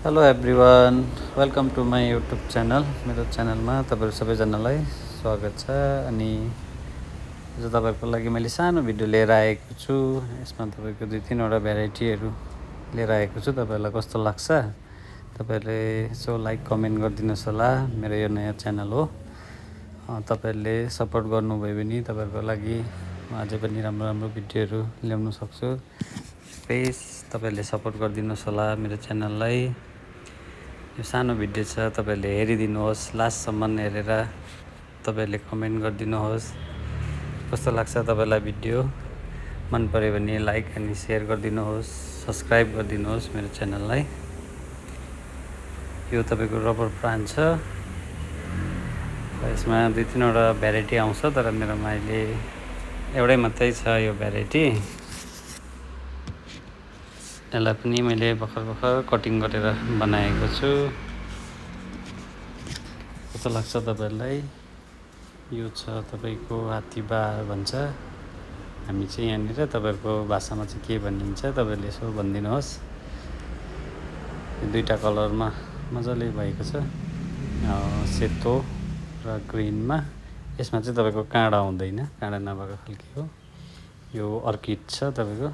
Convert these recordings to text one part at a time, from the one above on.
Hello everyone, welcome to my YouTube channel. मेरो च्यानलमा तपाईँहरू सबैजनालाई स्वागत छ। अनि आज तपाईँहरूको लागि मैले सानो भिडियो लिएर आएको छु। यसमा तपाईँको 2-3वटा भेराइटीहरू लिएर आएको छु। तपाईँहरूलाई कस्तो लाग्छ तपाईँहरूले यसो लाइक कमेन्ट गरिदिनुहोस् होला। मेरो यो नयाँ च्यानल हो, तपाईँहरूले सपोर्ट गर्नुभयो भने तपाईँहरूको लागि म अझै पनि राम्रो राम्रो भिडियोहरू ल्याउन सक्छु। प्लिज तपाईँहरूले सपोर्ट गरिदिनुहोस् होला मेरो च्यानललाई। यो सानो भिडियो छ, तपाईँहरूले हेरिदिनुहोस्, लास्टसम्म हेरेर तपाईँहरूले कमेन्ट गरिदिनुहोस् कस्तो लाग्छ तपाईँलाई भिडियो। मन पऱ्यो भने लाइक अनि सेयर गरिदिनुहोस्, सब्सक्राइब गरिदिनुहोस् मेरो च्यानललाई। यो तपाईँको रबर प्लान्ट छ, यसमा 2-3वटा भेराइटी आउँछ, तर मेरोमा अहिले एउटै मात्रै छ यो भेराइटी। यसलाई पनि मैले भर्खर कटिङ गरेर बनाएको छु। कस्तो लाग्छ तपाईँहरूलाई? यो छ तपाईँको हात्तीबहार भन्छ हामी चाहिँ यहाँनिर। तपाईँहरूको भाषामा चाहिँ के भनिन्छ तपाईँहरूले यसो भनिदिनुहोस्। यो 2टा कलरमा मजाले भएको छ, सेतो र ग्रिनमा। यसमा चाहिँ तपाईँको काँडा हुँदैन, काँडा नभएको खालके हो। यो अर्किड छ तपाईँको,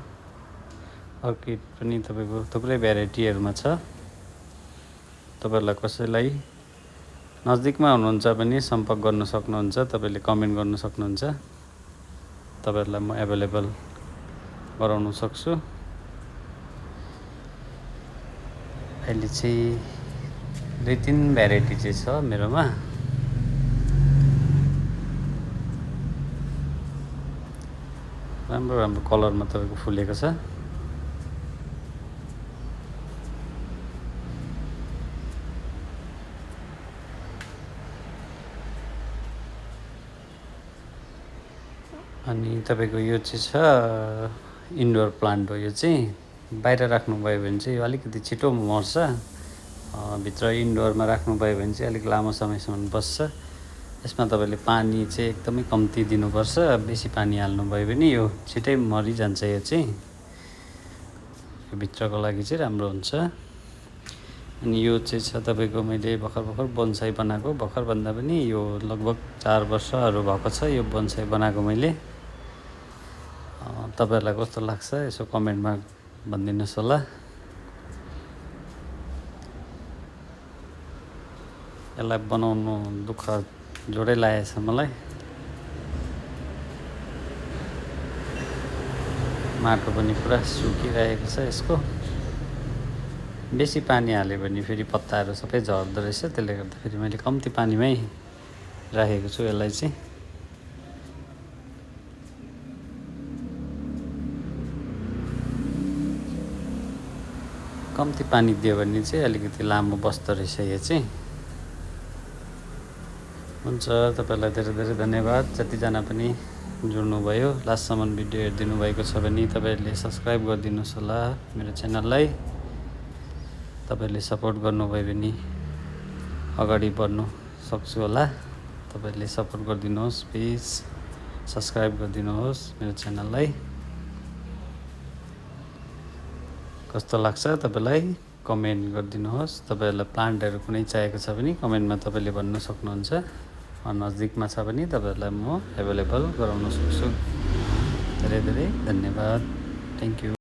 अर्किड पनि तपाईँको थुप्रै भेराइटीहरूमा छ। तपाईँहरूलाई कसैलाई नजिकमा हुनुहुन्छ भने सम्पर्क गर्न सक्नुहुन्छ, तपाईँले कमेन्ट गर्न सक्नुहुन्छ, तपाईँहरूलाई म एभाइलेबल गराउन सक्छु। अहिले चाहिँ 2-3 भेराइटी चाहिँ छ मेरोमा। राम्रो राम्रो कलरमा तपाईँको फुलेको छ। अनि तपाईँको यो चाहिँ छ इन्डोर प्लान्ट हो। यो चाहिँ बाहिर राख्नुभयो भने चाहिँ यो अलिकति छिटो मर्छ, भित्र इन्डोरमा राख्नुभयो भने चाहिँ अलिक लामो समयसम्म बस्छ। यसमा तपाईँले पानी चाहिँ एकदमै कम्ती दिनुपर्छ, बेसी पानी हाल्नुभयो भने यो छिटै मरिजान्छ। यो चाहिँ यो भित्रको लागि चाहिँ राम्रो हुन्छ। अनि यो चाहिँ छ तपाईँको मैले भर्खर बोनसाई बनाएको, भर्खर भन्दा पनि यो लगभग 4 वर्षहरू भएको छ यो बोनसाई बनाएको मैले। तपाईँहरूलाई कस्तो लाग्छ यसो कमेन्टमा भनिदिनुहोस् होला। यसलाई बनाउनु दुःख जोडै लागेको छ मलाई। माटो पनि पुरा सुकिरहेको छ यसको। बेसी पानी हाल्यो भने फेरि पत्ताहरू सबै झर्दो रहेछ, त्यसले गर्दाखेरि मैले कम्ती पानीमै राखेको छु यसलाई चाहिँ। कम्ती पानी दियो भने चाहिँ अलिकति लामो बस्दो रहेछ यो चाहिँ। हुन्छ, तपाईँलाई धेरै धेरै धन्यवाद जतिजना पनि जोड्नुभयो, लास्टसम्म भिडियो हेरिदिनु भएको छ भने तपाईँहरूले सब्सक्राइब गरिदिनुहोस् होला मेरो च्यानललाई। तपाईँहरूले सपोर्ट गर्नुभयो भने अगाडि बढ्नु सक्छु होला। तपाईँहरूले सपोर्ट गरिदिनुहोस्, प्लिज सब्सक्राइब गरिदिनुहोस् मेरो च्यानललाई। कस्तो लाग्छ तपाईँलाई कमेन्ट गरिदिनुहोस्। तपाईँहरूलाई प्लान्टहरू कुनै चाहिएको छ भने कमेन्टमा तपाईँले भन्न सक्नुहुन्छ। नजिकमा छ भने तपाईँहरूलाई म एभाइलेबल गराउन सक्छु। धेरै धेरै धन्यवाद, थ्याङ्क यू।